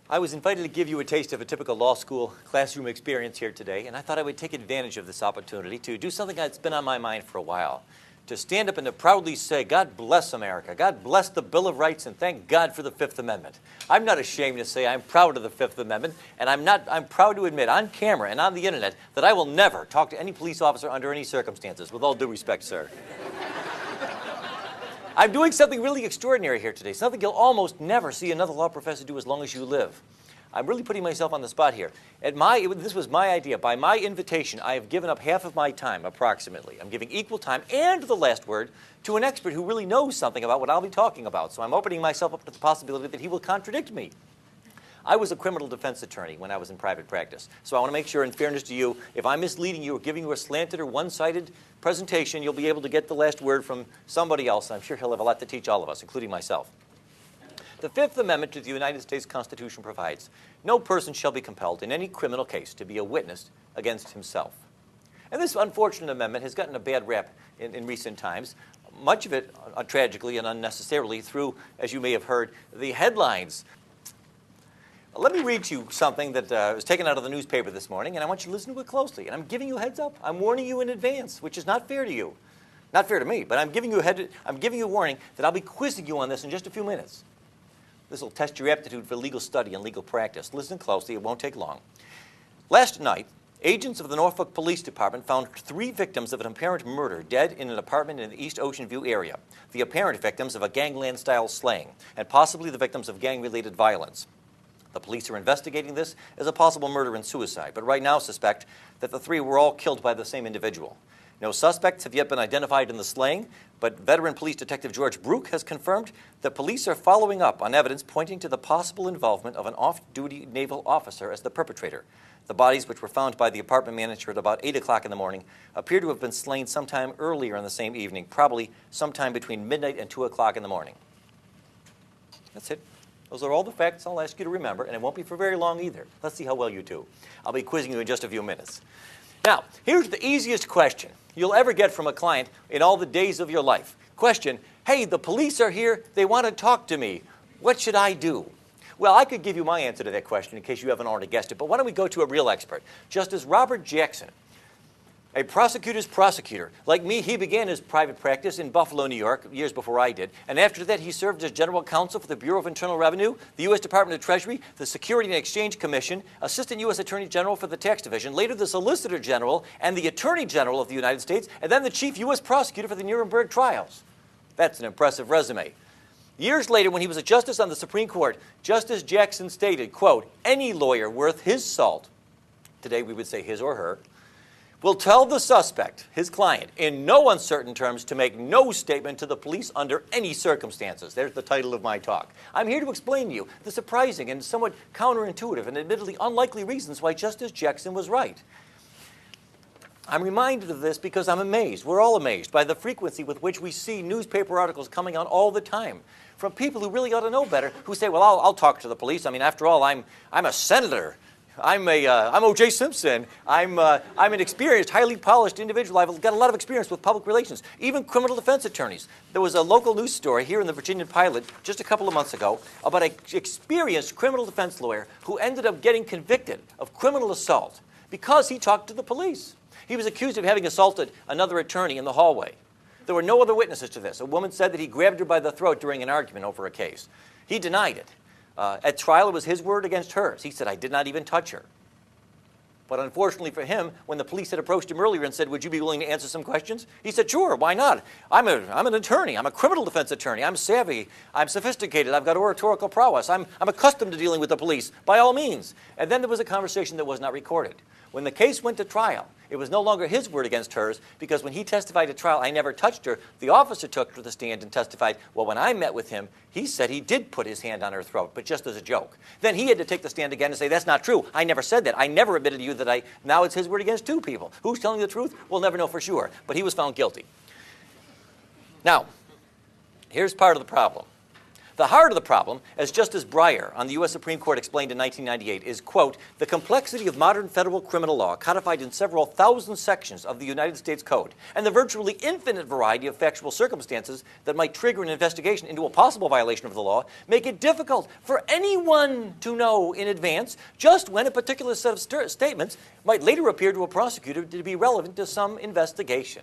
I was invited to give you a taste of a typical law school classroom experience here today, and I thought I would take advantage of this opportunity to do something that's been on my mind for a while. To stand up and to proudly say, God bless America, God bless the Bill of Rights, and thank God for the Fifth Amendment. I'm not ashamed to say I'm proud of the Fifth Amendment, and I'm proud to admit on camera and on the internet that I will never talk to any police officer under any circumstances, with all due respect, sir. I'm doing something really extraordinary here today, something you'll almost never see another law professor do as long as you live. I'm really putting myself on the spot here. This was my idea. By my invitation, I have given up half of my time, approximately. I'm giving equal time and the last word to an expert who really knows something about what I'll be talking about. So I'm opening myself up to the possibility that he will contradict me. I was a criminal defense attorney when I was in private practice. So I want to make sure, in fairness to you, if I'm misleading you or giving you a slanted or one-sided presentation, you'll be able to get the last word from somebody else. I'm sure he'll have a lot to teach all of us, including myself. The Fifth Amendment to the United States Constitution provides, no person shall be compelled in any criminal case to be a witness against himself. And this unfortunate amendment has gotten a bad rap in recent times, much of it tragically and unnecessarily through, as you may have heard, the headlines. Let me read you something that was taken out of the newspaper this morning, and I want you to listen to it closely. And I'm giving you a heads up. I'm warning you in advance, which is not fair to you. Not fair to me, but I'm giving you a warning that I'll be quizzing you on this in just a few minutes. This will test your aptitude for legal study and legal practice. Listen closely. It won't take long. Last night, agents of the Norfolk Police Department found 3 victims of an apparent murder dead in an apartment in the East Ocean View area. The apparent victims of a gangland-style slaying, and possibly the victims of gang-related violence. The police are investigating this as a possible murder and suicide, but right now suspect that the 3 were all killed by the same individual. No suspects have yet been identified in the slaying, but veteran police detective George Brook has confirmed that police are following up on evidence pointing to the possible involvement of an off-duty naval officer as the perpetrator. The bodies, which were found by the apartment manager at about 8 o'clock in the morning, appear to have been slain sometime earlier in the same evening, probably sometime between midnight and 2 o'clock in the morning. That's it. Those are all the facts I'll ask you to remember, and it won't be for very long either. Let's see how well you do. I'll be quizzing you in just a few minutes. Now, here's the easiest question you'll ever get from a client in all the days of your life. Question, hey, the police are here. They want to talk to me. What should I do? Well, I could give you my answer to that question in case you haven't already guessed it, but why don't we go to a real expert? Justice Robert Jackson, a prosecutor's prosecutor. Like me, he began his private practice in Buffalo, New York, years before I did. And after that, he served as general counsel for the Bureau of Internal Revenue, the U.S. Department of Treasury, the Security and Exchange Commission, Assistant U.S. Attorney General for the Tax Division, later the Solicitor General and the Attorney General of the United States, and then the Chief U.S. Prosecutor for the Nuremberg trials. That's an impressive resume. Years later, when he was a justice on the Supreme Court, Justice Jackson stated, quote, any lawyer worth his salt, today we would say his or her, will tell the suspect, his client, in no uncertain terms to make no statement to the police under any circumstances. There's the title of my talk. I'm here to explain to you the surprising and somewhat counterintuitive and admittedly unlikely reasons why Justice Jackson was right. I'm reminded of this because I'm amazed, we're all amazed, by the frequency with which we see newspaper articles coming out all the time from people who really ought to know better, who say, well, I'll talk to the police. I mean, after all, I'm a senator. I'm O.J. Simpson. I'm an experienced, highly polished individual. I've got a lot of experience with public relations, even criminal defense attorneys. There was a local news story here in the Virginia Pilot just a couple of months ago about an experienced criminal defense lawyer who ended up getting convicted of criminal assault because he talked to the police. He was accused of having assaulted another attorney in the hallway. There were no other witnesses to this. A woman said that he grabbed her by the throat during an argument over a case. He denied it. At trial, it was his word against hers. He said, I did not even touch her. But unfortunately for him, when the police had approached him earlier and said, would you be willing to answer some questions? He said, sure, why not? I'm an attorney. I'm a criminal defense attorney. I'm savvy. I'm sophisticated. I've got oratorical prowess. I'm accustomed to dealing with the police, by all means. And then there was a conversation that was not recorded. When the case went to trial, it was no longer his word against hers, because when he testified at trial, I never touched her, the officer took her to the stand and testified, well, when I met with him, he said he did put his hand on her throat, but just as a joke. Then he had to take the stand again and say, that's not true. I never said that. I never admitted to you that now it's his word against 2 people. Who's telling the truth? We'll never know for sure, but he was found guilty. Now, here's part of the problem. The heart of the problem, as Justice Breyer on the U.S. Supreme Court explained in 1998, is, quote, the complexity of modern federal criminal law codified in several thousand sections of the United States Code and the virtually infinite variety of factual circumstances that might trigger an investigation into a possible violation of the law make it difficult for anyone to know in advance just when a particular set of statements might later appear to a prosecutor to be relevant to some investigation.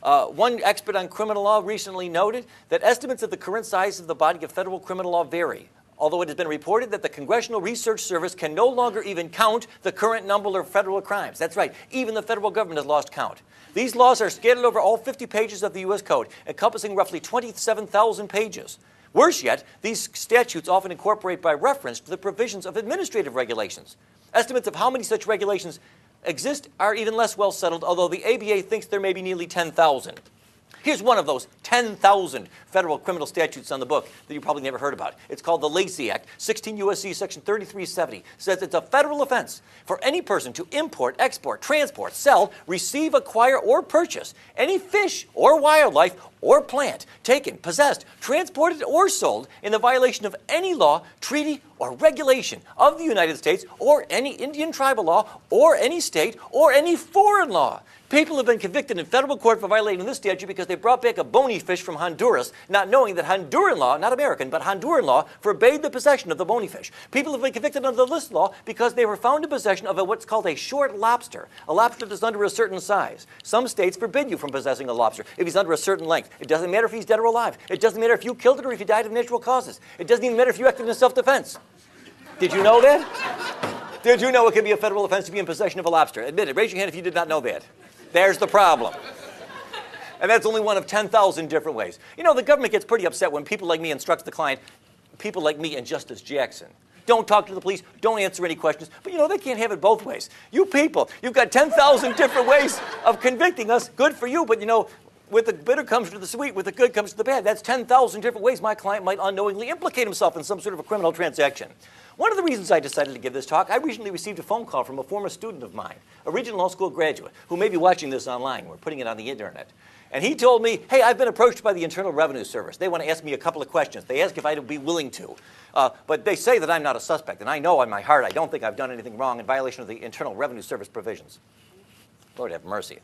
One expert on criminal law recently noted that estimates of the current size of the body of federal criminal law vary, although it has been reported that the Congressional Research Service can no longer even count the current number of federal crimes. That's right, even the federal government has lost count. These laws are scattered over all 50 pages of the U.S. Code, encompassing roughly 27,000 pages. Worse yet, these statutes often incorporate by reference to the provisions of administrative regulations. Estimates of how many such regulations exist are even less well settled, although the ABA thinks there may be nearly 10,000. Here's one of those 10,000 federal criminal statutes on the book that you probably never heard about. It's called the Lacey Act. 16 U.S.C. Section 3370 says it's a federal offense for any person to import, export, transport, sell, receive, acquire, or purchase any fish or wildlife or plant taken, possessed, transported, or sold in the violation of any law, treaty, or regulation of the United States or any Indian tribal law or any state or any foreign law. People have been convicted in federal court for violating this statute because they brought back a bony fish from Honduras, not knowing that Honduran law, not American, but Honduran law, forbade the possession of the bony fish. People have been convicted under this law because they were found in possession of what's called a short lobster, a lobster that's under a certain size. Some states forbid you from possessing a lobster if he's under a certain length. It doesn't matter if he's dead or alive. It doesn't matter if you killed it or if he died of natural causes. It doesn't even matter if you acted in self-defense. Did you know that? Did you know it can be a federal offense to be in possession of a lobster? Admit it. Raise your hand if you did not know that. There's the problem. And that's only one of 10,000 different ways. You know, the government gets pretty upset when people like me instruct the client, people like me and Justice Jackson. Don't talk to the police, don't answer any questions. But you know, they can't have it both ways. You people, you've got 10,000 different ways of convicting us. Good for you, but you know, with the bitter comes to the sweet, with the good comes to the bad. That's 10,000 different ways my client might unknowingly implicate himself in some sort of a criminal transaction. One of the reasons I decided to give this talk, I recently received a phone call from a former student of mine, a Regent Law School graduate, who may be watching this online. We're putting it on the internet. And he told me, hey, I've been approached by the Internal Revenue Service. They want to ask me a couple of questions. They ask if I'd be willing to. But they say that I'm not a suspect. And I know in my heart I don't think I've done anything wrong in violation of the Internal Revenue Service provisions. Lord have mercy.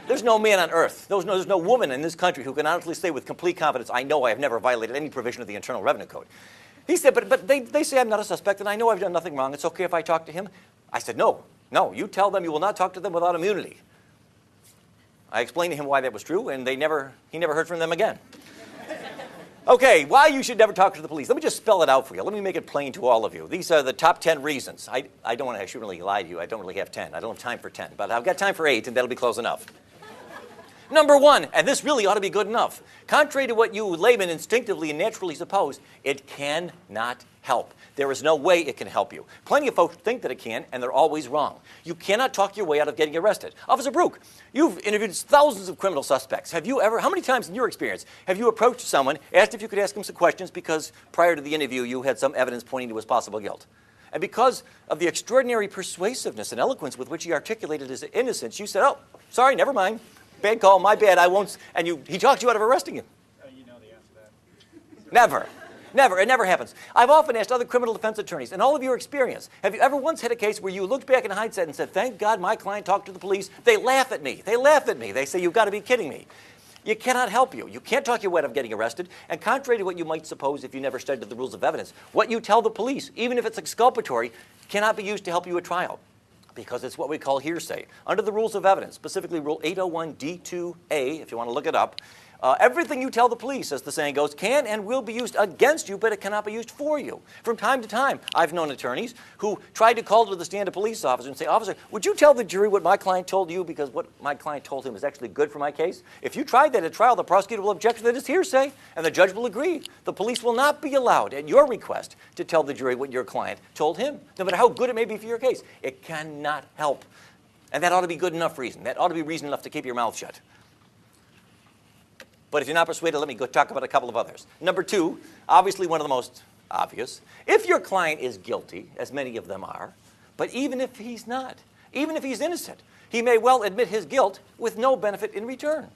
There's no man on earth, there's no woman in this country who can honestly say with complete confidence, I know I have never violated any provision of the Internal Revenue Code. He said, but they say I'm not a suspect and I know I've done nothing wrong. It's okay if I talk to him? I said, no, you tell them you will not talk to them without immunity. I explained to him why that was true, and he never heard from them again. Okay, why you should never talk to the police. Let me just spell it out for you. Let me make it plain to all of you. These are the top 10 reasons. I don't want to actually really lie to you. I don't really have 10. I don't have time for 10, but I've got time for 8, and that'll be close enough. Number 1, and this really ought to be good enough. Contrary to what you laymen instinctively and naturally suppose, it cannot help. There is no way it can help you. Plenty of folks think that it can, and they're always wrong. You cannot talk your way out of getting arrested. Officer Brook, you've interviewed thousands of criminal suspects. Have you ever, how many times in your experience, have you approached someone, asked if you could ask him some questions because prior to the interview you had some evidence pointing to his possible guilt? And because of the extraordinary persuasiveness and eloquence with which he articulated his innocence, you said, oh, sorry, never mind. Bad call, my bad, I won't. And he talked you out of arresting him. You know the answer to that. Never. Never. It never happens. I've often asked other criminal defense attorneys, in all of your experience, have you ever once had a case where you looked back in hindsight and said, thank God my client talked to the police? They laugh at me. They laugh at me. They say, you've got to be kidding me. You cannot help you. You can't talk your way out of getting arrested. And contrary to what you might suppose if you never studied the rules of evidence, what you tell the police, even if it's exculpatory, cannot be used to help you at trial, because it's what we call hearsay. Under the rules of evidence, specifically Rule 801D2A, if you want to look it up, everything you tell the police, as the saying goes, can and will be used against you, but it cannot be used for you. From time to time, I've known attorneys who tried to call to the stand a police officer and say, officer, would you tell the jury what my client told you because what my client told him is actually good for my case? If you tried that at trial, the prosecutor will object to that as hearsay, and the judge will agree. The police will not be allowed, at your request, to tell the jury what your client told him, no matter how good it may be for your case. It cannot help. And that ought to be good enough reason. That ought to be reason enough to keep your mouth shut. But if you're not persuaded, let me go talk about a couple of others. Number 2, obviously one of the most obvious. If your client is guilty, as many of them are, but even if he's not, even if he's innocent, he may well admit his guilt with no benefit in return.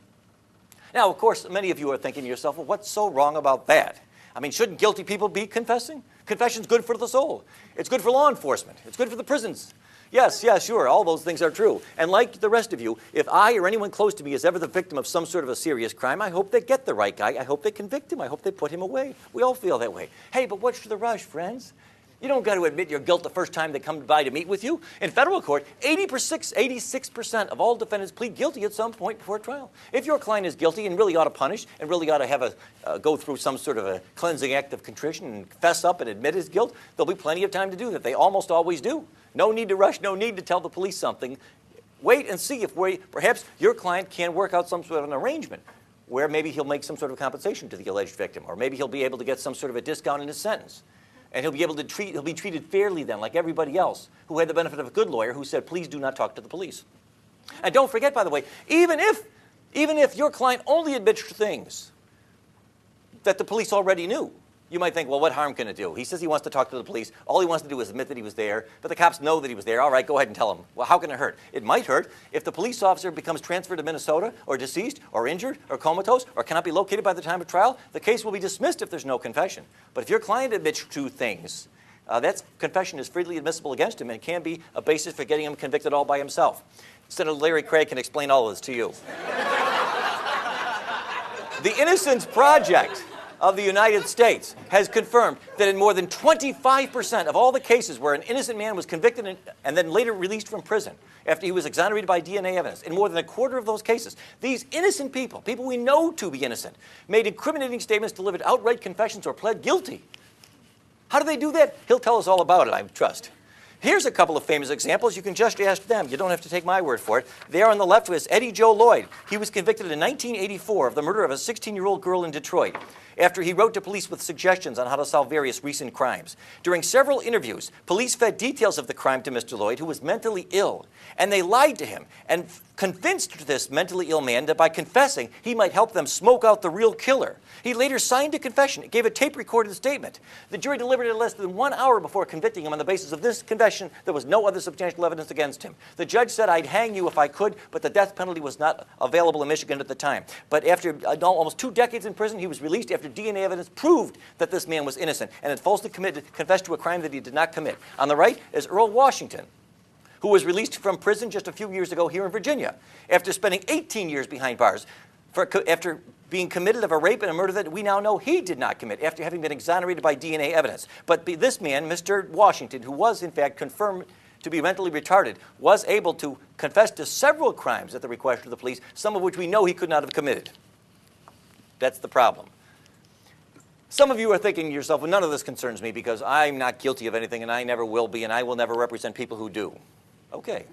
Now, of course, many of you are thinking to yourself, well, what's so wrong about that? I mean, shouldn't guilty people be confessing? Confession's good for the soul. It's good for law enforcement. It's good for the prisons. Yes, sure, all those things are true. And like the rest of you, if I or anyone close to me is ever the victim of some sort of a serious crime, I hope they get the right guy. I hope they convict him. I hope they put him away. We all feel that way. Hey, but what's the rush, friends? You don't got to admit your guilt the first time they come by to meet with you. In federal court, 86% of all defendants plead guilty at some point before trial. If your client is guilty and really ought to punish and really ought to have go through some sort of a cleansing act of contrition and fess up and admit his guilt, there'll be plenty of time to do that. They almost always do. No need to rush, no need to tell the police something. Wait and see if perhaps your client can work out some sort of an arrangement where maybe he'll make some sort of compensation to the alleged victim, or maybe he'll be able to get some sort of a discount in his sentence. And he'll be treated fairly then, like everybody else who had the benefit of a good lawyer who said, please do not talk to the police. And don't forget, by the way, even if your client only admits to things that the police already knew, you might think, well, what harm can it do? He says he wants to talk to the police. All he wants to do is admit that he was there, but the cops know that he was there. All right, go ahead and tell him. Well, how can it hurt? It might hurt if the police officer becomes transferred to Minnesota, or deceased, or injured, or comatose, or cannot be located by the time of trial. The case will be dismissed if there's no confession. But if your client admits to things, that confession is freely admissible against him, and it can be a basis for getting him convicted all by himself. Senator Larry Craig can explain all of this to you. The Innocence Project of the United States has confirmed that in more than 25% of all the cases where an innocent man was convicted and then later released from prison after he was exonerated by DNA evidence, in more than a quarter of those cases, these innocent people we know to be innocent, made incriminating statements, delivered outright confessions, or pled guilty. How do they do that? He'll tell us all about it, I trust. Here's a couple of famous examples. You can just ask them. You don't have to take my word for it. There on the left was Eddie Joe Lloyd. He was convicted in 1984 of the murder of a 16-year-old girl in Detroit after he wrote to police with suggestions on how to solve various recent crimes. During several interviews, police fed details of the crime to Mr. Lloyd, who was mentally ill, and they lied to him and convinced this mentally ill man that by confessing, he might help them smoke out the real killer. He later signed a confession, gave a tape-recorded statement. The jury deliberated less than 1 hour before convicting him on the basis of this confession. There was no other substantial evidence against him. The judge said, I'd hang you if I could, but the death penalty was not available in Michigan at the time. But after almost 2 decades in prison, he was released after DNA evidence proved that this man was innocent and had falsely confessed to a crime that he did not commit. On the right is Earl Washington, who was released from prison just a few years ago here in Virginia after spending 18 years behind bars after being committed of a rape and a murder that we now know he did not commit after having been exonerated by DNA evidence. But this man, Mr. Washington, who was in fact confirmed to be mentally retarded, was able to confess to several crimes at the request of the police, some of which we know he could not have committed. That's the problem. Some of you are thinking to yourself, well, none of this concerns me because I'm not guilty of anything and I never will be and I will never represent people who do. Okay.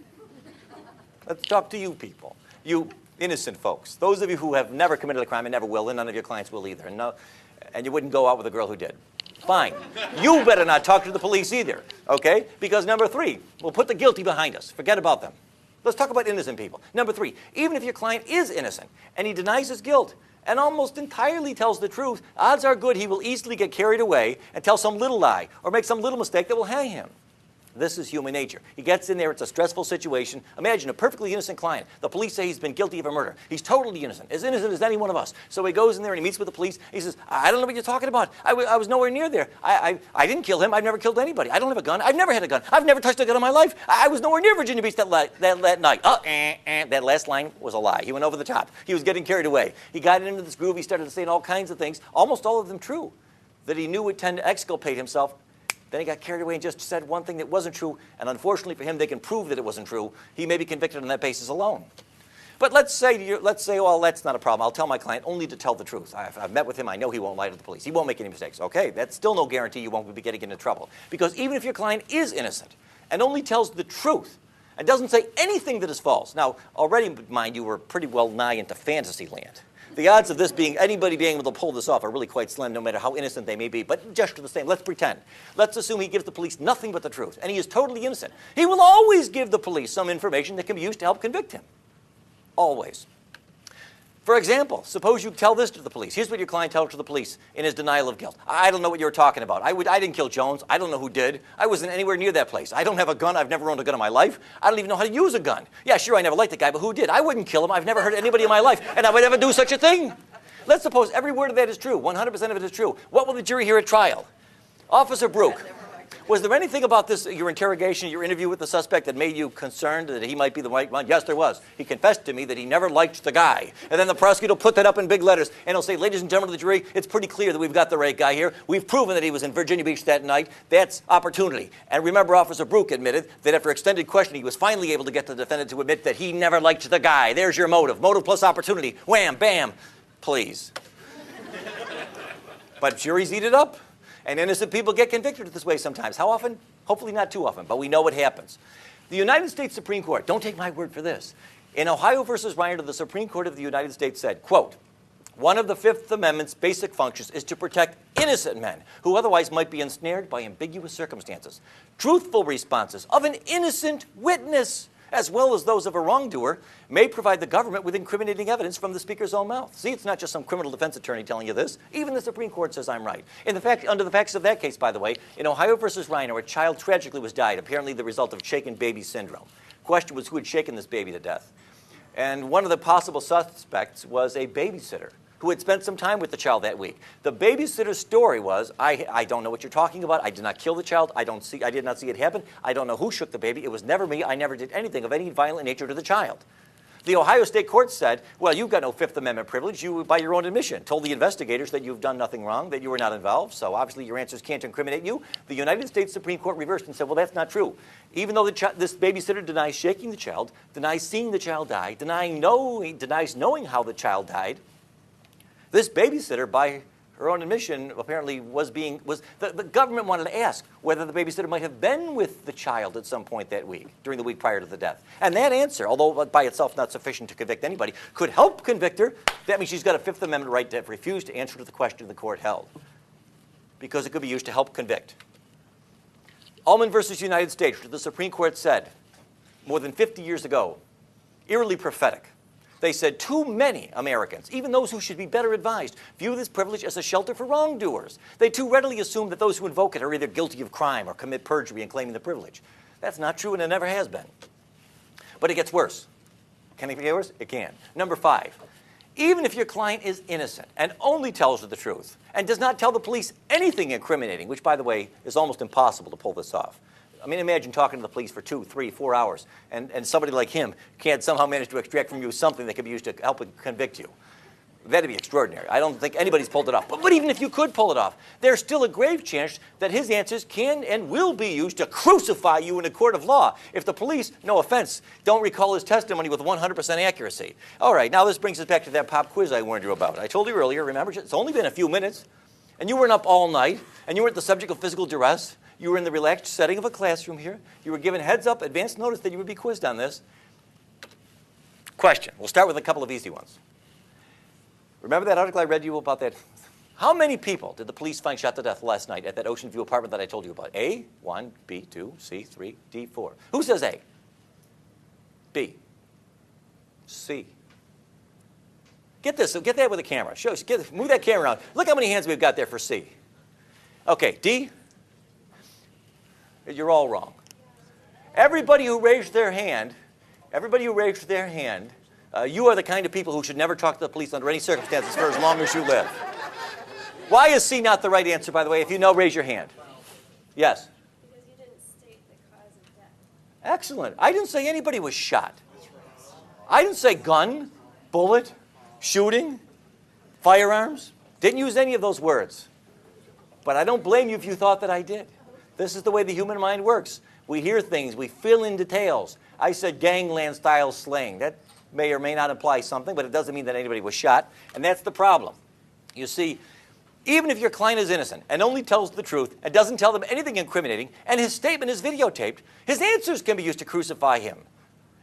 Let's talk to you people. You innocent folks. Those of you who have never committed a crime and never will, and none of your clients will either. And you wouldn't go out with a girl who did. Fine. You better not talk to the police either, okay? Because number 3, we'll put the guilty behind us. Forget about them. Let's talk about innocent people. Number 3, even if your client is innocent and he denies his guilt and almost entirely tells the truth, odds are good he will easily get carried away and tell some little lie or make some little mistake that will hang him. This is human nature. He gets in there, it's a stressful situation. Imagine a perfectly innocent client. The police say he's been guilty of a murder. He's totally innocent as any one of us. So he goes in there and he meets with the police. He says, I don't know what you're talking about. I was nowhere near there. I didn't kill him. I've never killed anybody. I don't have a gun. I've never had a gun. I've never touched a gun in my life. I was nowhere near Virginia Beach that night. That last line was a lie. He went over the top. He was getting carried away. He got into this groove. He started saying all kinds of things, almost all of them true, that he knew would tend to exculpate himself. Then he got carried away and just said one thing that wasn't true, and unfortunately for him, they can prove that it wasn't true. He may be convicted on that basis alone. But let's say, well, that's not a problem. I'll tell my client only to tell the truth. I've met with him. I know he won't lie to the police. He won't make any mistakes. Okay, that's still no guarantee you won't be getting into trouble. Because even if your client is innocent and only tells the truth and doesn't say anything that is false. Now, already, mind you, we're pretty well nigh into fantasy land. The odds of anybody being able to pull this off are really quite slim, no matter how innocent they may be. But just the same, let's pretend. Let's assume he gives the police nothing but the truth, and he is totally innocent. He will always give the police some information that can be used to help convict him. Always. For example, suppose you tell this to the police. Here's what your client tells to the police in his denial of guilt. I don't know what you were talking about. I didn't kill Jones. I don't know who did. I wasn't anywhere near that place. I don't have a gun. I've never owned a gun in my life. I don't even know how to use a gun. Yeah, sure, I never liked the guy, but who did? I wouldn't kill him. I've never hurt anybody in my life, and I would never do such a thing. Let's suppose every word of that is true. 100% of it is true. What will the jury hear at trial? Officer Brook, was there anything about this, your interrogation, your interview with the suspect that made you concerned that he might be the right one? Yes, there was. He confessed to me that he never liked the guy. And then the prosecutor will put that up in big letters, and he'll say, ladies and gentlemen of the jury, it's pretty clear that we've got the right guy here. We've proven that he was in Virginia Beach that night. That's opportunity. And remember, Officer Brook admitted that after extended questioning, he was finally able to get the defendant to admit that he never liked the guy. There's your motive. Motive plus opportunity. Wham, bam, please. But juries eat it up. And innocent people get convicted this way sometimes. How often? Hopefully not too often, but we know what happens. The United States Supreme Court, don't take my word for this. In Ohio versus Reiner, the Supreme Court of the United States said, quote, one of the Fifth Amendment's basic functions is to protect innocent men who otherwise might be ensnared by ambiguous circumstances. Truthful responses of an innocent witness, as well as those of a wrongdoer, may provide the government with incriminating evidence from the speaker's own mouth. See, it's not just some criminal defense attorney telling you this. Even the Supreme Court says I'm right. Under the facts of that case, by the way, in Ohio versus Reiner, a child tragically was died, apparently the result of shaken baby syndrome. Question was who had shaken this baby to death. And one of the possible suspects was a babysitter who had spent some time with the child that week. The babysitter's story was, I don't know what you're talking about. I did not kill the child. I did not see it happen. I don't know who shook the baby. It was never me. I never did anything of any violent nature to the child. The Ohio State Court said, well, you've got no Fifth Amendment privilege. You, by your own admission, told the investigators that you've done nothing wrong, that you were not involved, so obviously your answers can't incriminate you. The United States Supreme Court reversed and said, well, that's not true. Even though this babysitter denies shaking the child, denies seeing the child die, denies knowing how the child died, this babysitter, by her own admission, apparently the government wanted to ask whether the babysitter might have been with the child at some point that week, during the week prior to the death. And that answer, although by itself not sufficient to convict anybody, could help convict her. That means she's got a Fifth Amendment right to refuse to answer to the question the court held, because it could be used to help convict. Ullman versus United States, which the Supreme Court said more than 50 years ago, eerily prophetic. They said too many Americans, even those who should be better advised, view this privilege as a shelter for wrongdoers. They too readily assume that those who invoke it are either guilty of crime or commit perjury in claiming the privilege. That's not true, and it never has been. But it gets worse. Can it get worse? It can. Number 5, even if your client is innocent and only tells you the truth and does not tell the police anything incriminating, which, by the way, is almost impossible to pull this off. I mean, imagine talking to the police for 2, 3, 4 hours, and somebody like him can't somehow manage to extract from you something that could be used to help convict you. That'd be extraordinary. I don't think anybody's pulled it off. But even if you could pull it off, there's still a grave chance that his answers can and will be used to crucify you in a court of law if the police, no offense, don't recall his testimony with 100% accuracy. All right, now this brings us back to that pop quiz I warned you about. I told you earlier, remember, it's only been a few minutes, and you weren't up all night, and you weren't the subject of physical duress. You were in the relaxed setting of a classroom here. You were given heads up, advance notice that you would be quizzed on this. Question. We'll start with a couple of easy ones. Remember that article I read you about that? How many people did the police find shot to death last night at that Ocean View apartment that I told you about? A, 1, B, 2, C, 3, D, 4. Who says A? B. C. Get this. Get that with a camera. Move that camera around. Look how many hands we've got there for C. Okay, D. You're all wrong. Everybody who raised their hand, you are the kind of people who should never talk to the police under any circumstances for as long as you live. Why is C not the right answer, by the way? If you know, raise your hand. Yes? Because you didn't state the cause of death. Excellent. I didn't say anybody was shot. I didn't say gun, bullet, shooting, firearms. Didn't use any of those words. But I don't blame you if you thought that I did. This is the way the human mind works. We hear things. We fill in details. I said gangland-style slaying. That may or may not imply something, but it doesn't mean that anybody was shot. And that's the problem. You see, even if your client is innocent and only tells the truth and doesn't tell them anything incriminating, and his statement is videotaped, his answers can be used to crucify him.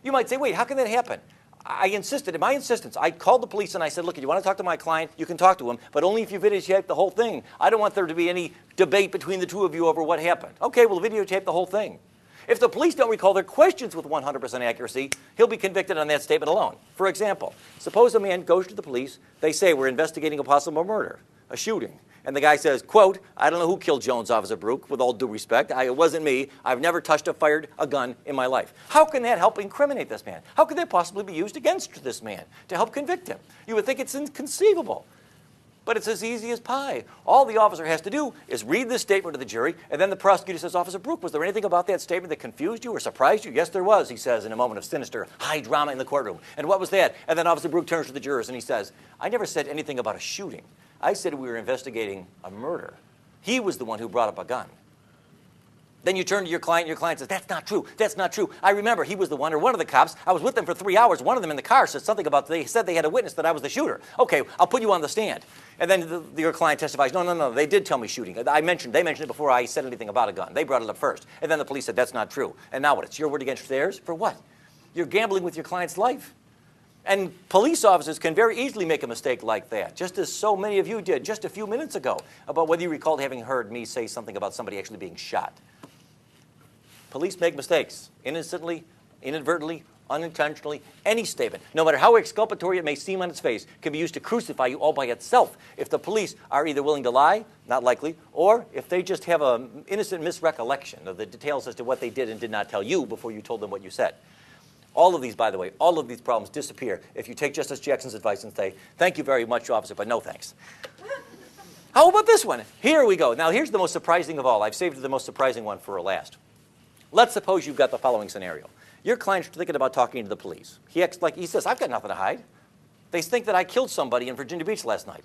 You might say, wait, how can that happen? I insisted, in my insistence, I called the police and I said, look, if you want to talk to my client, you can talk to him, but only if you videotape the whole thing. I don't want there to be any debate between the two of you over what happened. Okay, we'll videotape the whole thing. If the police don't recall their questions with 100% accuracy, he'll be convicted on that statement alone. For example, suppose a man goes to the police. They say, we're investigating a possible murder, a shooting. And the guy says, quote, I don't know who killed Jones, Officer Brook, with all due respect. It wasn't me. I've never touched or fired a gun in my life. How can that help incriminate this man? How could that possibly be used against this man to help convict him? You would think it's inconceivable. But it's as easy as pie. All the officer has to do is read this statement to the jury, and then the prosecutor says, Officer Brook, was there anything about that statement that confused you or surprised you? Yes, there was, he says, in a moment of sinister, high drama in the courtroom. And what was that? And then Officer Brook turns to the jurors and he says, I never said anything about a shooting. I said we were investigating a murder. He was the one who brought up a gun. Then you turn to your client says, that's not true, that's not true. I remember he was the one, or one of the cops, I was with them for 3 hours, one of them in the car said something about, they said they had a witness that I was the shooter. Okay, I'll put you on the stand. And then your client testifies, no, they did tell me shooting. They mentioned it before I said anything about a gun. They brought it up first. And then the police said, that's not true. And now what, it's your word against theirs? For what? You're gambling with your client's life. And police officers can very easily make a mistake like that, just as so many of you did just a few minutes ago, about whether you recalled having heard me say something about somebody actually being shot. Police make mistakes, innocently, inadvertently, unintentionally. Any statement, no matter how exculpatory it may seem on its face, can be used to crucify you all by itself if the police are either willing to lie, not likely, or if they just have an innocent misrecollection of the details as to what they did and did not tell you before you told them what you said. All of these, by the way, all of these problems disappear if you take Justice Jackson's advice and say, thank you very much, officer, but no thanks. How about this one? Here we go. Now, here's the most surprising of all. I've saved the most surprising one for last. Let's suppose you've got the following scenario. Your client's thinking about talking to the police. He says, I've got nothing to hide. They think that I killed somebody in Virginia Beach last night.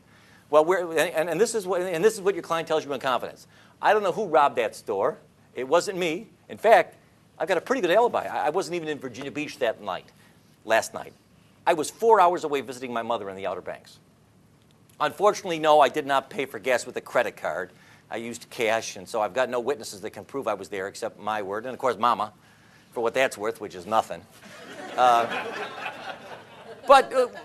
Well, this is what your client tells you in confidence. I don't know who robbed that store. It wasn't me. In fact, I've got a pretty good alibi. I wasn't even in Virginia Beach that night, last night. I was 4 hours away visiting my mother in the Outer Banks. Unfortunately, no, I did not pay for gas with a credit card. I used cash, and so I've got no witnesses that can prove I was there except my word, and of course, Mama, for what that's worth, which is nothing.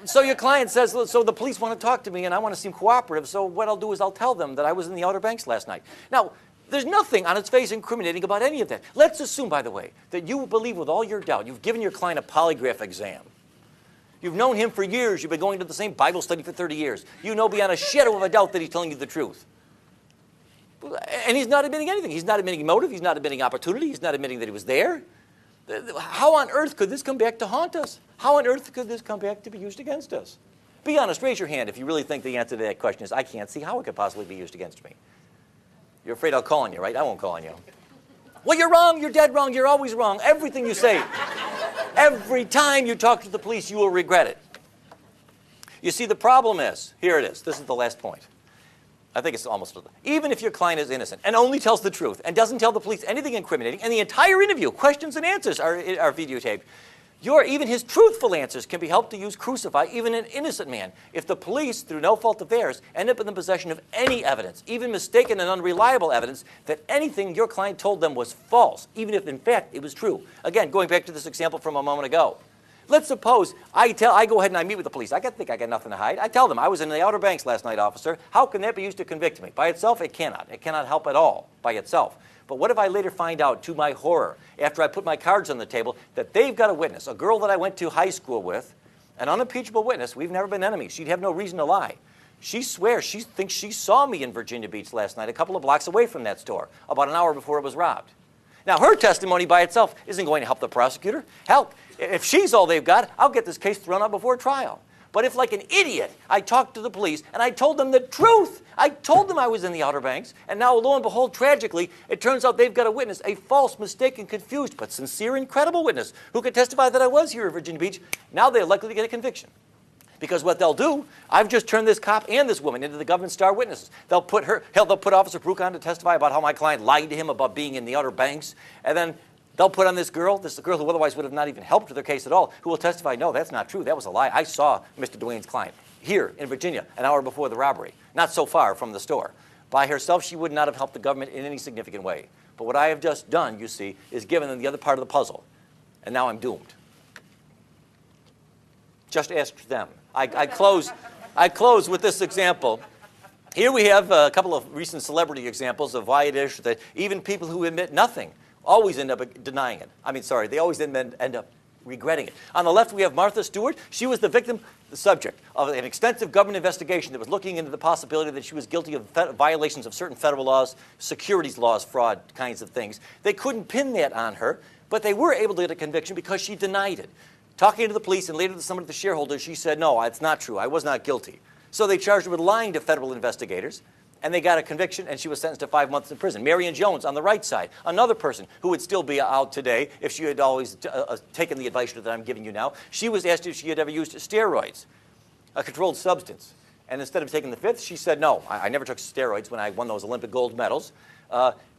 So your client says, so the police want to talk to me, and I want to seem cooperative, so what I'll do is I'll tell them that I was in the Outer Banks last night. Now, there's nothing on its face incriminating about any of that. Let's assume, by the way, that you believe with all your doubt. You've given your client a polygraph exam. You've known him for years. You've been going to the same Bible study for 30 years. You know beyond a shadow of a doubt that he's telling you the truth. And he's not admitting anything. He's not admitting motive. He's not admitting opportunity. He's not admitting that he was there. How on earth could this come back to haunt us? How on earth could this come back to be used against us? Be honest. Raise your hand if you really think the answer to that question is, I can't see how it could possibly be used against me. You're afraid I'll call on you, right? I won't call on you. Well, you're wrong. You're dead wrong. You're always wrong. Everything you say, every time you talk to the police, you will regret it. You see, the problem is, here it is. This is the last point. I think it's almost, even if your client is innocent and only tells the truth and doesn't tell the police anything incriminating, and the entire interview, questions and answers are videotaped, even his truthful answers can be helped to crucify even an innocent man. If the police, through no fault of theirs, end up in the possession of any evidence, even mistaken and unreliable evidence, that anything your client told them was false, even if in fact it was true. Again, going back to this example from a moment ago. Let's suppose I go ahead and I meet with the police. I think I got nothing to hide. I tell them I was in the Outer Banks last night, officer. How can that be used to convict me? By itself, it cannot. It cannot help at all by itself. But what if I later find out, to my horror, after I put my cards on the table, that they've got a witness, a girl that I went to high school with, an unimpeachable witness. We've never been enemies. She'd have no reason to lie. She swears she thinks she saw me in Virginia Beach last night, a couple of blocks away from that store, about an hour before it was robbed. Now, her testimony by itself isn't going to help the prosecutor. Hell, if she's all they've got, I'll get this case thrown out before trial. But if, like an idiot, I talked to the police and I told them the truth, I told them I was in the Outer Banks, and now, lo and behold, tragically, it turns out they've got a witness, a false, mistaken, confused, but sincere and credible witness who could testify that I was here in Virginia Beach, now they're likely to get a conviction. Because what they'll do, I've just turned this cop and this woman into the government star witnesses. They'll put Officer Brook on to testify about how my client lied to him about being in the Outer Banks, and then they'll put on this girl who otherwise would have not even helped with their case at all, who will testify, no, that's not true. That was a lie. I saw Mr. Duane's client here in Virginia an hour before the robbery, not so far from the store. By herself, she would not have helped the government in any significant way. But what I have just done, you see, is given them the other part of the puzzle. And now I'm doomed. Just ask them. I close with this example. Here we have a couple of recent celebrity examples of why it is that even people who admit nothing always end up denying it. I mean, sorry, they always end up regretting it. On the left, we have Martha Stewart. She was the victim, the subject of an extensive government investigation that was looking into the possibility that she was guilty of violations of certain federal laws, securities laws, fraud kinds of things. They couldn't pin that on her, but they were able to get a conviction because she denied it. Talking to the police and later to some of the shareholders, she said, no, it's not true. I was not guilty. So they charged her with lying to federal investigators, and they got a conviction, and she was sentenced to 5 months in prison. Marion Jones, on the right side, another person who would still be out today if she had always taken the advice that I'm giving you now. She was asked if she had ever used steroids, a controlled substance. And instead of taking the fifth, she said, no, I never took steroids when I won those Olympic gold medals.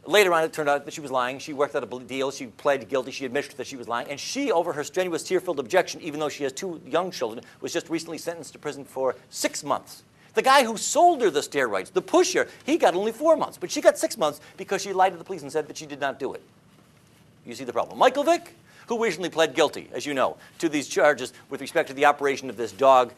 Later on, it turned out that she was lying. She worked out a deal. She pled guilty. She admitted that she was lying. And she, over her strenuous, tear-filled objection, even though she has 2 young children, was just recently sentenced to prison for 6 months. The guy who sold her the steroids, the pusher, he got only 4 months. But she got 6 months because she lied to the police and said that she did not do it. You see the problem. Michael Vick, who recently pled guilty, as you know, to these charges with respect to the operation of this dog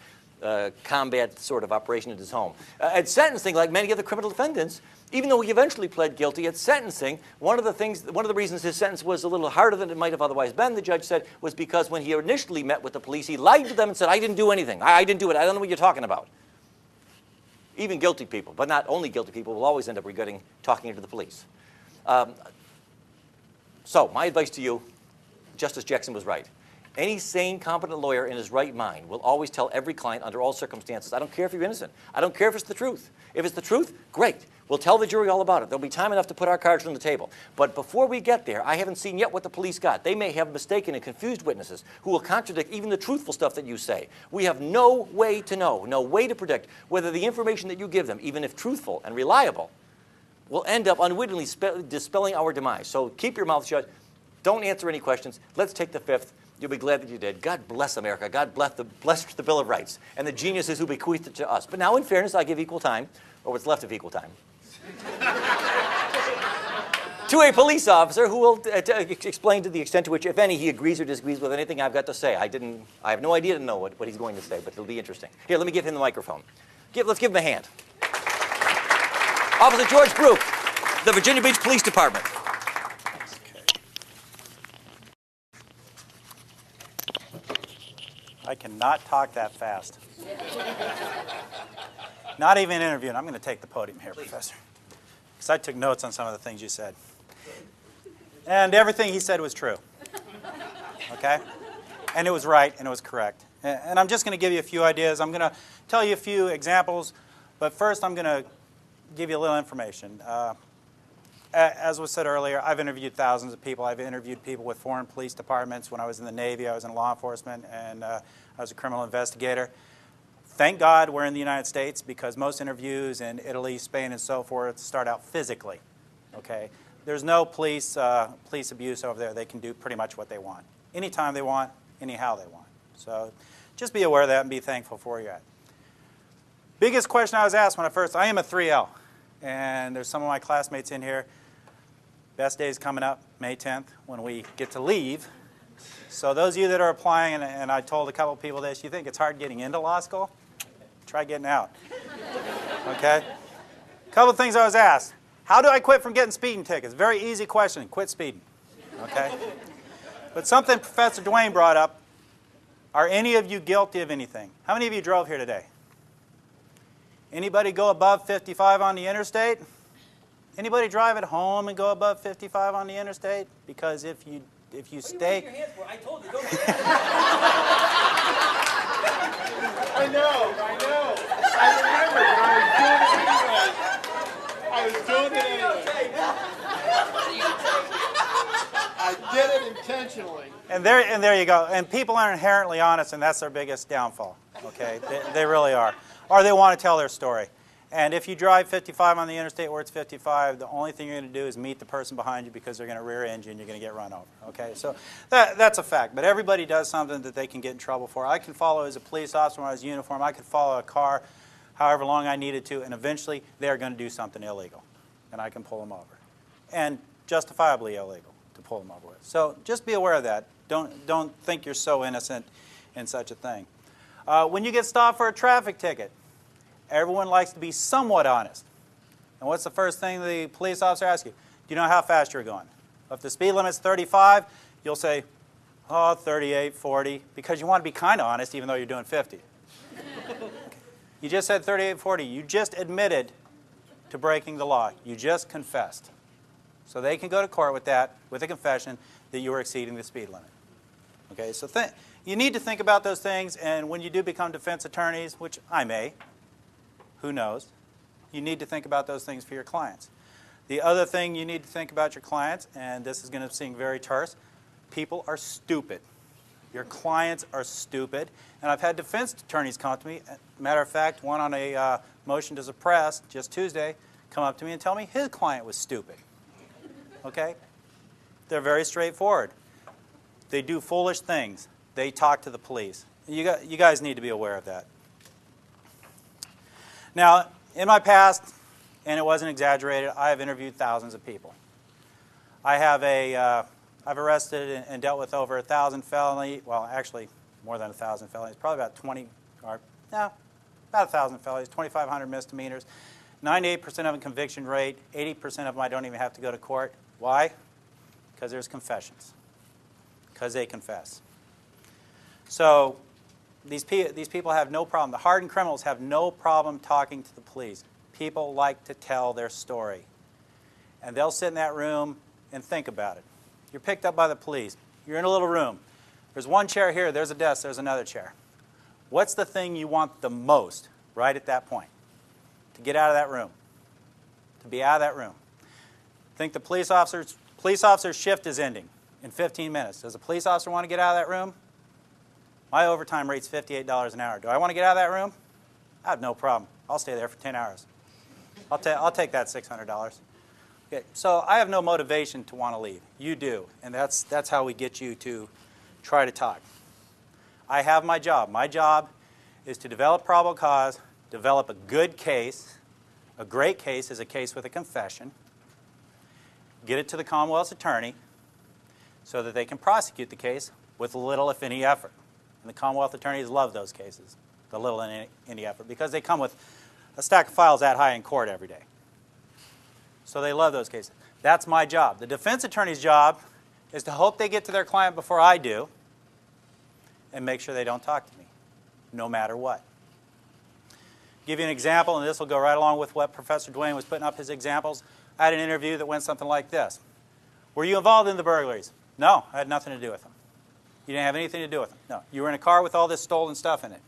combat sort of operation at his home. At sentencing, like many other criminal defendants, even though he eventually pled guilty at sentencing, one of the reasons his sentence was a little harder than it might have otherwise been, the judge said, was because when he initially met with the police, he lied to them and said, I didn't do anything. I didn't do it. I don't know what you're talking about. Even guilty people, but not only guilty people, will always end up regretting talking to the police. So my advice to you, Justice Jackson was right. Any sane, competent lawyer in his right mind will always tell every client under all circumstances, I don't care if you're innocent. I don't care if it's the truth. If it's the truth, great. We'll tell the jury all about it. There'll be time enough to put our cards on the table. But before we get there, I haven't seen yet what the police got. They may have mistaken and confused witnesses who will contradict even the truthful stuff that you say. We have no way to know, no way to predict whether the information that you give them, even if truthful and reliable, will end up unwittingly dispelling our demise. So keep your mouth shut. Don't answer any questions. Let's take the fifth. You'll be glad that you did. God bless America. God bless the Bill of Rights and the geniuses who bequeathed it to us. But now, in fairness, I give equal time, or what's left of equal time, to a police officer who will explain to the extent to which, if any, he agrees or disagrees with anything I've got to say. I have no idea to know what he's going to say, but it'll be interesting. Here, let me give him the microphone. Let's give him a hand. Officer George Brook, the Virginia Beach Police Department. I cannot talk that fast. Not even interviewing. I'm going to take the podium here, Professor. Because I took notes on some of the things you said. And everything he said was true. Okay? And it was right, and it was correct. And I'm just going to give you a few ideas. I'm going to tell you a few examples. But first, I'm going to give you a little information. As was said earlier, I've interviewed thousands of people. I've interviewed people with foreign police departments. When I was in the Navy, I was in law enforcement, and I was a criminal investigator. Thank God we're in the United States, because most interviews in Italy, Spain, and so forth start out physically. Okay? There's no police abuse over there. They can do pretty much what they want. Anytime they want, anyhow they want. So just be aware of that and be thankful for where you're at. Biggest question I was asked when I am a 3L. And there's some of my classmates in here. Best day is coming up, May 10th, when we get to leave. So those of you that are applying, and I told a couple of people this, you think it's hard getting into law school? Try getting out. Okay? A couple of things I was asked. How do I quit from getting speeding tickets? Very easy question. Quit speeding. Okay? But something Professor Duane brought up, are any of you guilty of anything? How many of you drove here today? Anybody go above 55 on the interstate? Anybody drive at home and go above 55 on the interstate? Because if you stay... What are you raising your hands for? I told you, don't I remember, but I was doing it anyway. I did it intentionally. And there you go. And people are inherently honest, and that's their biggest downfall. Okay? They really are. Or they want to tell their story. And if you drive 55 on the interstate where it's 55, the only thing you're going to do is meet the person behind you because they're going to rear end you and you're going to get run over. Okay? So that's a fact. But everybody does something that they can get in trouble for. I can follow as a police officer when I was in uniform. I could follow a car however long I needed to, and eventually they're going to do something illegal. And I can pull them over. And justifiably illegal to pull them over with. So just be aware of that. Don't think you're so innocent in such a thing. When you get stopped for a traffic ticket, everyone likes to be somewhat honest. And what's the first thing the police officer asks you? Do you know how fast you're going? If the speed limit's 35, you'll say, oh, 38, 40, because you want to be kind of honest even though you're doing 50. You just said 38, 40. You just admitted to breaking the law. You just confessed. So they can go to court with that, with a confession that you were exceeding the speed limit. Okay, so you need to think about those things, and when you do become defense attorneys, which I may, who knows, you need to think about those things for your clients. The other thing you need to think about your clients, and this is going to seem very terse, people are stupid. Your clients are stupid. And I've had defense attorneys come to me. Matter of fact, one on a motion to suppress just Tuesday come up to me and tell me his client was stupid. Okay? They're very straightforward. They do foolish things. They talk to the police. You guys need to be aware of that. Now, in my past, and it wasn't exaggerated, I have interviewed thousands of people. I've arrested and dealt with over 1,000 felonies. Well, actually, more than 1,000 felonies. Probably about 20, or no, about 1,000 felonies, 2,500 misdemeanors. 98% of them conviction rate. 80% of them I don't even have to go to court. Why? Because there's confessions. Because they confess. So these people have no problem. The hardened criminals have no problem talking to the police. People like to tell their story. And they'll sit in that room and think about it. You're picked up by the police. You're in a little room. There's one chair here. There's a desk. There's another chair. What's the thing you want the most right at that point? To get out of that room. To be out of that room. Think the police officer's shift is ending in 15 minutes. Does a police officer want to get out of that room? My overtime rate's $58 an hour. Do I want to get out of that room? I have no problem. I'll stay there for 10 hours. I'll take that $600. Okay, so I have no motivation to want to leave. You do, and that's how we get you to try to talk. I have my job. My job is to develop probable cause, develop a good case. A great case is a case with a confession. Get it to the Commonwealth's attorney so that they can prosecute the case with little, if any, effort. And the Commonwealth attorneys love those cases, the little and any effort, because they come with a stack of files that high in court every day. So they love those cases. That's my job. The defense attorney's job is to hope they get to their client before I do and make sure they don't talk to me, no matter what. Give you an example, and this will go right along with what Professor Duane was putting up his examples. I had an interview that went something like this. Were you involved in the burglaries? No, I had nothing to do with them. You didn't have anything to do with them? No. You were in a car with all this stolen stuff in it?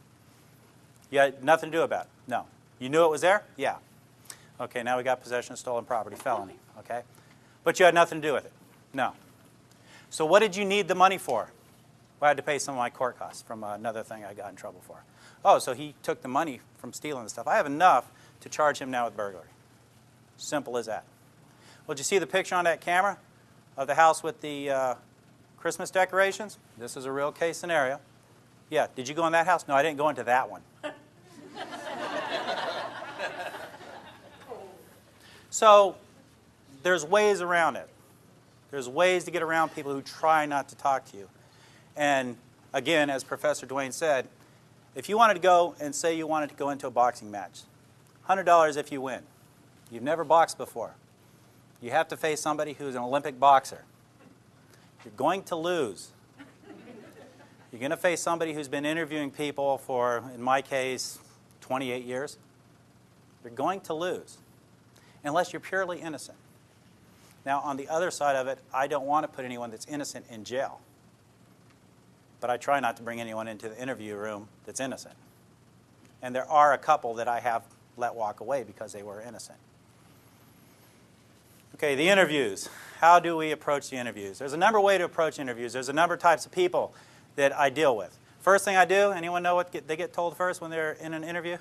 You had nothing to do about it? No. You knew it was there? Yeah. Okay, now we got possession of stolen property, felony, okay? But you had nothing to do with it? No. So what did you need the money for? Well, I had to pay some of my court costs from another thing I got in trouble for. Oh, so he took the money from stealing the stuff. I have enough to charge him now with burglary. Simple as that. Well, did you see the picture on that camera of the house with the Christmas decorations? This is a real case scenario. Yeah, did you go in that house? No, I didn't go into that one. So there's ways around it. There's ways to get around people who try not to talk to you. And again, as Professor Duane said, if you wanted to go and say you wanted to go into a boxing match, $100 if you win. You've never boxed before. You have to face somebody who's an Olympic boxer. You're going to lose. You're going to face somebody who's been interviewing people for, in my case, 28 years. You're going to lose, unless you're purely innocent. Now, on the other side of it, I don't want to put anyone that's innocent in jail. But I try not to bring anyone into the interview room that's innocent. And there are a couple that I have let walk away because they were innocent. Okay, the interviews. How do we approach the interviews? There's a number of ways to approach interviews. There's a number of types of people that I deal with. First thing I do, anyone know what they get told first when they're in an interview?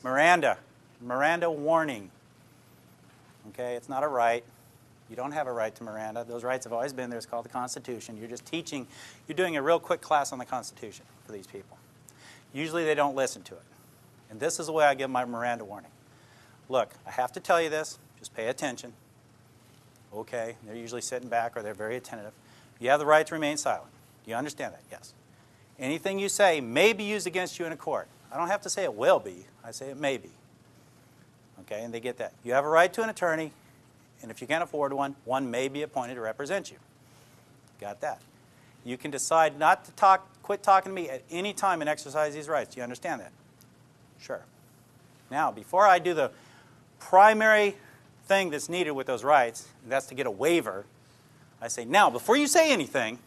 Miranda. Miranda warning. Okay, it's not a right. You don't have a right to Miranda. Those rights have always been there. It's called the Constitution. You're just teaching. You're doing a real quick class on the Constitution for these people. Usually they don't listen to it. And this is the way I give my Miranda warning. Look, I have to tell you this. Just pay attention. Okay, they're usually sitting back or they're very attentive. You have the right to remain silent. Do you understand that? Yes. Anything you say may be used against you in a court. I don't have to say it will be. I say it may be. Okay, and they get that. You have a right to an attorney, And if you can't afford one, one may be appointed to represent you. Got that? You can decide not to quit talking to me at any time and exercise these rights. Do you understand that? Sure. Now, before I do the primary thing that's needed with those rights, and that's to get a waiver, I say, now, before you say anything,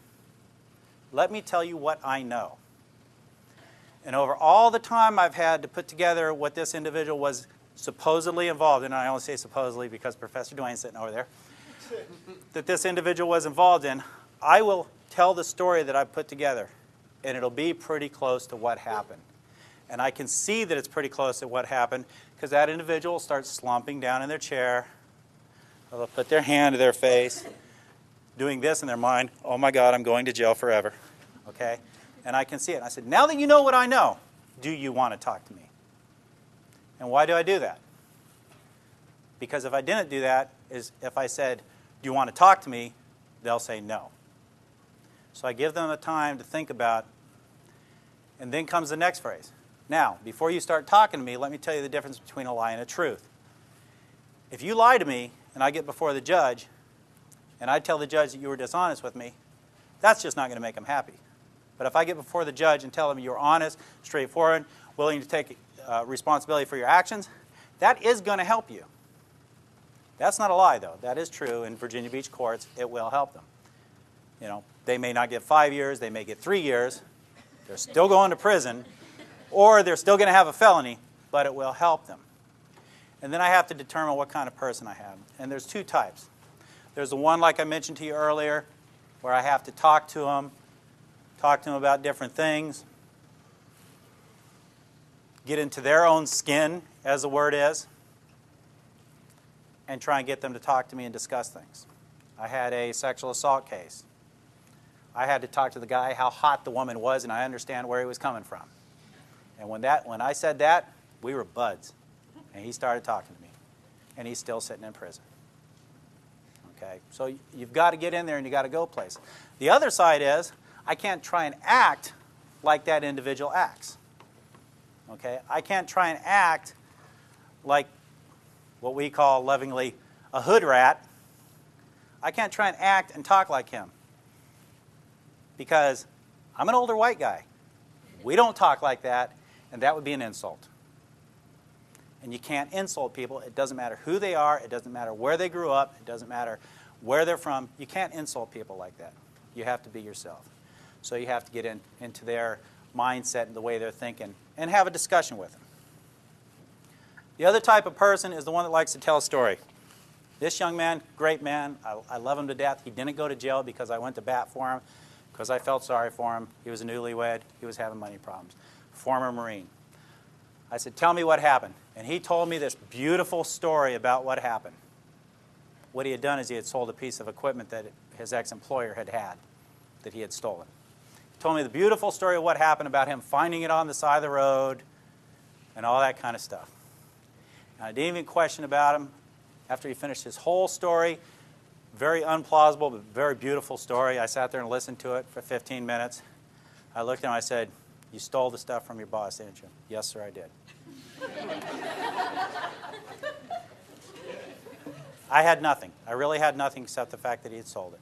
let me tell you what I know. And over all the time I've had to put together what this individual was supposedly involved in, and I only say supposedly because Professor Duane's sitting over there, that this individual was involved in, I will tell the story that I've put together, and it'll be pretty close to what happened. And I can see that it's pretty close to what happened because that individual starts slumping down in their chair. They'll put their hand to their face, doing this in their mind, oh my God, I'm going to jail forever. Okay? And I can see it. And I said, now that you know what I know, do you want to talk to me? And why do I do that? Because if I didn't do that, is if I said, do you want to talk to me, they'll say no. So I give them the time to think about, and then comes the next phrase. Now, before you start talking to me, let me tell you the difference between a lie and a truth. If you lie to me, and I get before the judge, and I tell the judge that you were dishonest with me, that's just not going to make him happy. But if I get before the judge and tell him you're honest, straightforward, willing to take responsibility for your actions, that is going to help you. That's not a lie, though. That is true in Virginia Beach courts. It will help them. You know, they may not get 5 years. They may get 3 years. They're still going to prison, or they're still going to have a felony, but it will help them. And then I have to determine what kind of person I have. And there's two types. There's the one, like I mentioned to you earlier, where I have to talk to them about different things, get into their own skin, as the word is, and try and get them to talk to me and discuss things. I had a sexual assault case. I had to talk to the guy how hot the woman was, and I understand where he was coming from. And when I said that, we were buds. And he started talking to me. And he's still sitting in prison. Okay? So you've got to get in there and you've got to go place. The other side is, I can't try and act like that individual acts. Okay? I can't try and act like what we call lovingly a hood rat. I can't try and act and talk like him. Because I'm an older white guy. We don't talk like that, and that would be an insult. And you can't insult people. It doesn't matter who they are. It doesn't matter where they grew up. It doesn't matter where they're from. You can't insult people like that. You have to be yourself. So you have to get into their mindset and the way they're thinking and have a discussion with them. The other type of person is the one that likes to tell a story. This young man, great man. I love him to death. He didn't go to jail because I went to bat for him, because I felt sorry for him. He was a newlywed. He was having money problems. Former Marine. I said, tell me what happened. And he told me this beautiful story about what happened. What he had done is he had sold a piece of equipment that his ex-employer had that he had stolen. He told me the beautiful story of what happened about him finding it on the side of the road and all that kind of stuff. And I didn't even question about him. After he finished his whole story, very unplausible but very beautiful story, I sat there and listened to it for 15 minutes. I looked at him and I said, you stole the stuff from your boss, didn't you? Yes, sir, I did. I had nothing. I really had nothing except the fact that he had sold it.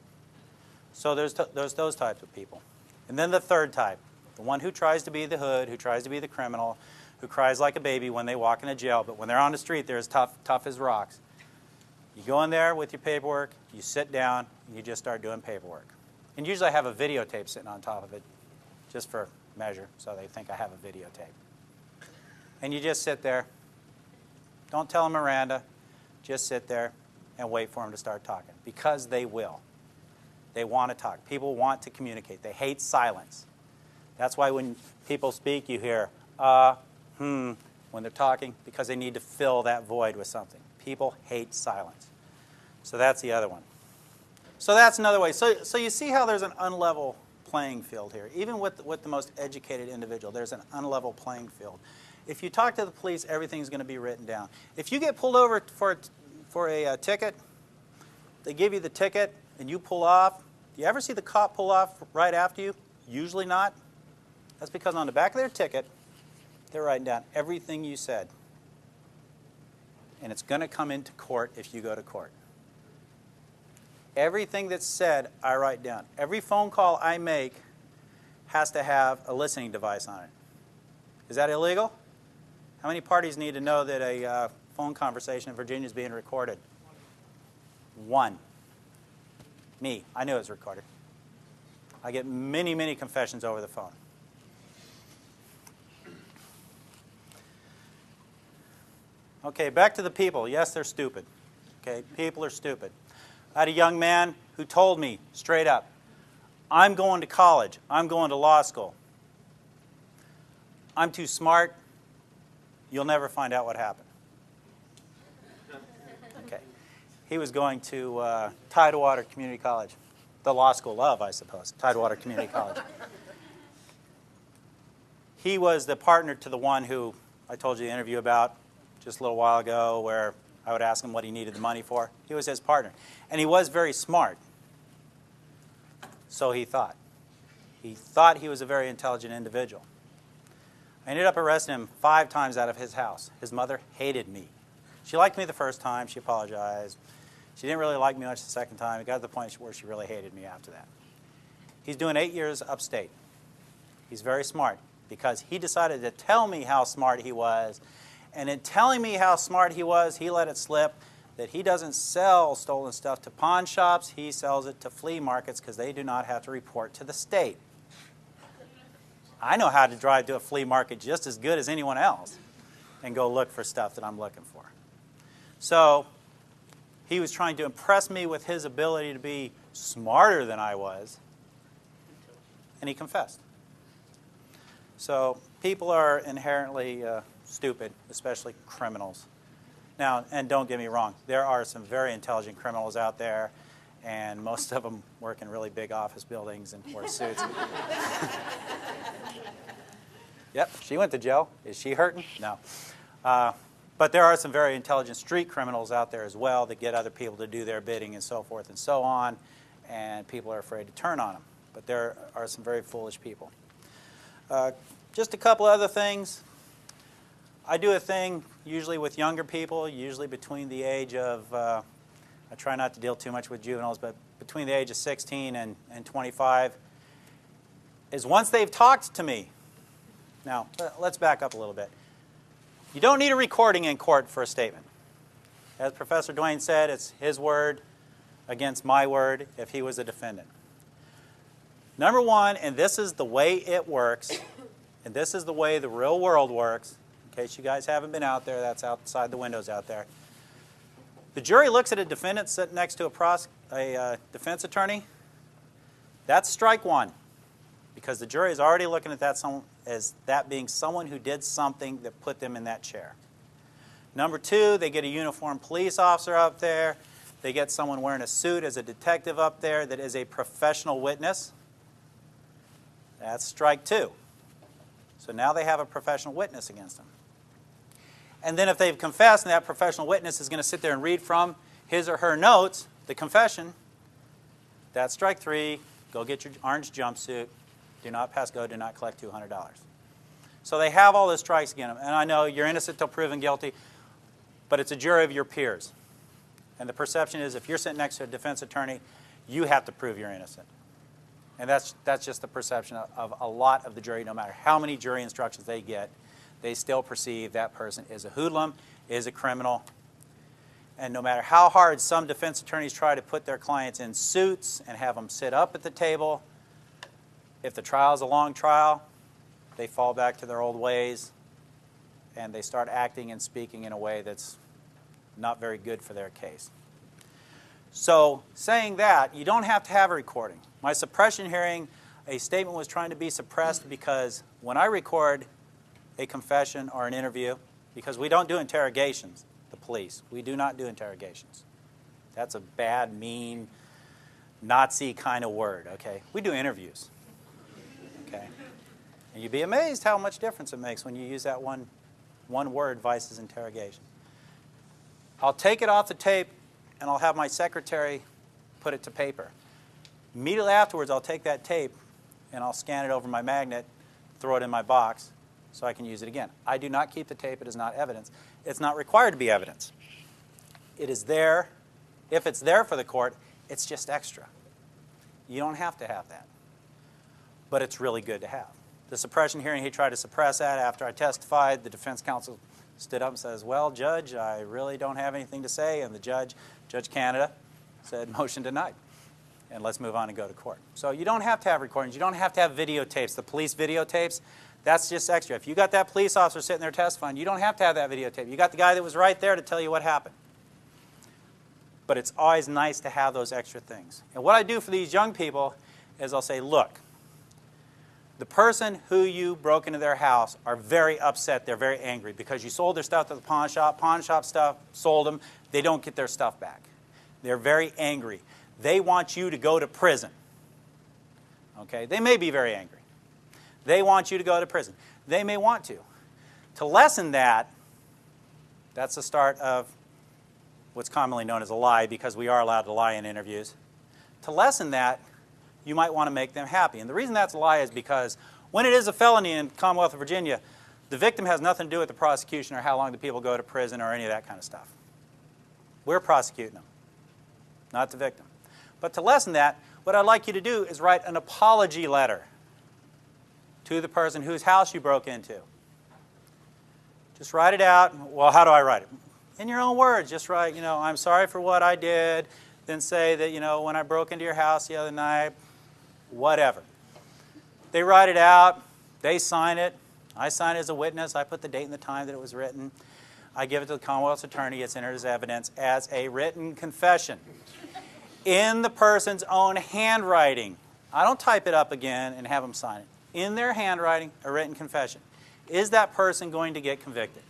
So there's those types of people. And then the third type, the one who tries to be the hood, who tries to be the criminal, who cries like a baby when they walk into jail, but when they're on the street, they're as tough as rocks. You go in there with your paperwork, you sit down, and you just start doing paperwork. And usually I have a videotape sitting on top of it, just for measure, so they think I have a videotape. And you just sit there. Don't tell them Miranda. Just sit there and wait for them to start talking, because they will. They want to talk. People want to communicate. They hate silence. That's why when people speak, you hear, when they're talking, because they need to fill that void with something. People hate silence. So that's the other one. So that's another way. So you see how there's an unlevel playing field here. Even with the most educated individual, there's an unlevel playing field. If you talk to the police, everything's going to be written down. If you get pulled over for a ticket, they give you the ticket, and you pull off. Do you ever see the cop pull off right after you? Usually not. That's because on the back of their ticket, they're writing down everything you said. And it's going to come into court if you go to court. Everything that's said, I write down. Every phone call I make has to have a listening device on it. Is that illegal? How many parties need to know that a phone conversation in Virginia is being recorded? One. Me. I knew it was recorded. I get many, many confessions over the phone. Okay, back to the people. Yes, they're stupid. Okay, people are stupid. I had a young man who told me straight up, I'm going to college. I'm going to law school. I'm too smart. You'll never find out what happened. Okay. He was going to Tidewater Community College. The law school of, I suppose. Tidewater Community College. He was the partner to the one who I told you the interview about just a little while ago, where I would ask him what he needed the money for. He was his partner. And he was very smart. So he thought. He thought he was a very intelligent individual. I ended up arresting him 5 times out of his house. His mother hated me. She liked me the first time. She apologized. She didn't really like me much the second time. It got to the point where she really hated me after that. He's doing 8 years upstate. He's very smart because he decided to tell me how smart he was. And in telling me how smart he was, he let it slip that he doesn't sell stolen stuff to pawn shops. He sells it to flea markets because they do not have to report to the state. I know how to drive to a flea market just as good as anyone else and go look for stuff that I'm looking for. So he was trying to impress me with his ability to be smarter than I was, and he confessed. So people are inherently stupid, especially criminals. Now, and don't get me wrong, there are some very intelligent criminals out there, and most of them work in really big office buildings and wear suits. Yep, she went to jail. Is she hurting? No. But there are some very intelligent street criminals out there as well that get other people to do their bidding and so forth and so on, and people are afraid to turn on them. But there are some very foolish people. Just a couple other things. I do a thing usually with younger people, usually between the age of, I try not to deal too much with juveniles, but between the age of 16 and 25, is once they've talked to me. Now, let's back up a little bit. You don't need a recording in court for a statement. As Professor Duane said, it's his word against my word if he was a defendant. Number one, and this is the way it works, and this is the way the real world works, in case you guys haven't been out there, that's outside the windows out there. The jury looks at a defendant sitting next to a defense attorney. That's strike one, because the jury is already looking at that as that being someone who did something that put them in that chair. Number two, they get a uniformed police officer up there. They get someone wearing a suit as a detective up there that is a professional witness. That's strike two. So now they have a professional witness against them. And then if they've confessed and that professional witness is going to sit there and read from his or her notes, the confession, that's strike three. Go get your orange jumpsuit. Do not pass go. Do not collect $200. So they have all the strikes against them. And I know you're innocent till proven guilty, but it's a jury of your peers. And the perception is if you're sitting next to a defense attorney, you have to prove you're innocent. And that's just the perception of a lot of the jury. No matter how many jury instructions they get, they still perceive that person is a hoodlum, is a criminal. And no matter how hard some defense attorneys try to put their clients in suits and have them sit up at the table, if the trial is a long trial, they fall back to their old ways and they start acting and speaking in a way that's not very good for their case. So saying that, you don't have to have a recording. My suppression hearing, a statement was trying to be suppressed because when I record a confession or an interview, because we don't do interrogations, the police. We do not do interrogations. That's a bad, mean, Nazi kind of word, okay? We do interviews, okay? And you'd be amazed how much difference it makes when you use that one word versus interrogation. I'll take it off the tape and I'll have my secretary put it to paper. Immediately afterwards, I'll take that tape and I'll scan it over my magnet, throw it in my box so I can use it again. I do not keep the tape. It is not evidence. It's not required to be evidence. It is there. If it's there for the court, It's just extra. You don't have to have that. But it's really good to have. The suppression hearing, he tried to suppress that. After I testified, the defense counsel stood up and says, well, Judge, I really don't have anything to say. And the Judge Canada, said, motion denied. And let's move on and go to court. So you don't have to have recordings. You don't have to have videotapes. The police videotapes, that's just extra. If you got that police officer sitting there testifying, you don't have to have that videotape. You got the guy that was right there to tell you what happened. But it's always nice to have those extra things. And what I do for these young people is I'll say, look, the person who you broke into their house are very upset. They're very angry because you sold their stuff to the pawn shop. Pawn shop stuff, sold them. They don't get their stuff back. They're very angry. They want you to go to prison. Okay? They may be very angry. They want you to go to prison. They may want to. To lessen that, that's the start of what's commonly known as a lie, because we are allowed to lie in interviews. To lessen that, you might want to make them happy. And the reason that's a lie is because when it is a felony in the Commonwealth of Virginia, the victim has nothing to do with the prosecution or how long the people go to prison or any of that kind of stuff. We're prosecuting them, not the victim. But to lessen that, what I'd like you to do is write an apology letter to the person whose house you broke into. Just write it out. Well, how do I write it? In your own words. Just write, I'm sorry for what I did. Then say that, when I broke into your house the other night, whatever. They write it out. They sign it. I sign it as a witness. I put the date and the time that it was written. I give it to the Commonwealth's attorney. It's entered as evidence as a written confession in the person's own handwriting. I don't type it up again and have them sign it. In their handwriting, a written confession. Is that person going to get convicted?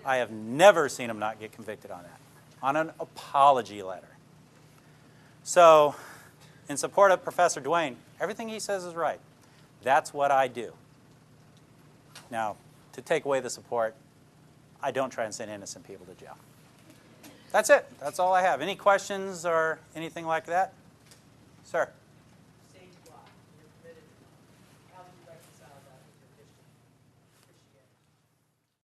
I have never seen them not get convicted on that, on an apology letter. So, in support of Professor Duane, everything he says is right. That's what I do. Now, to take away the support, I don't try and send innocent people to jail. That's it. That's all I have. Any questions or anything like that? Sir?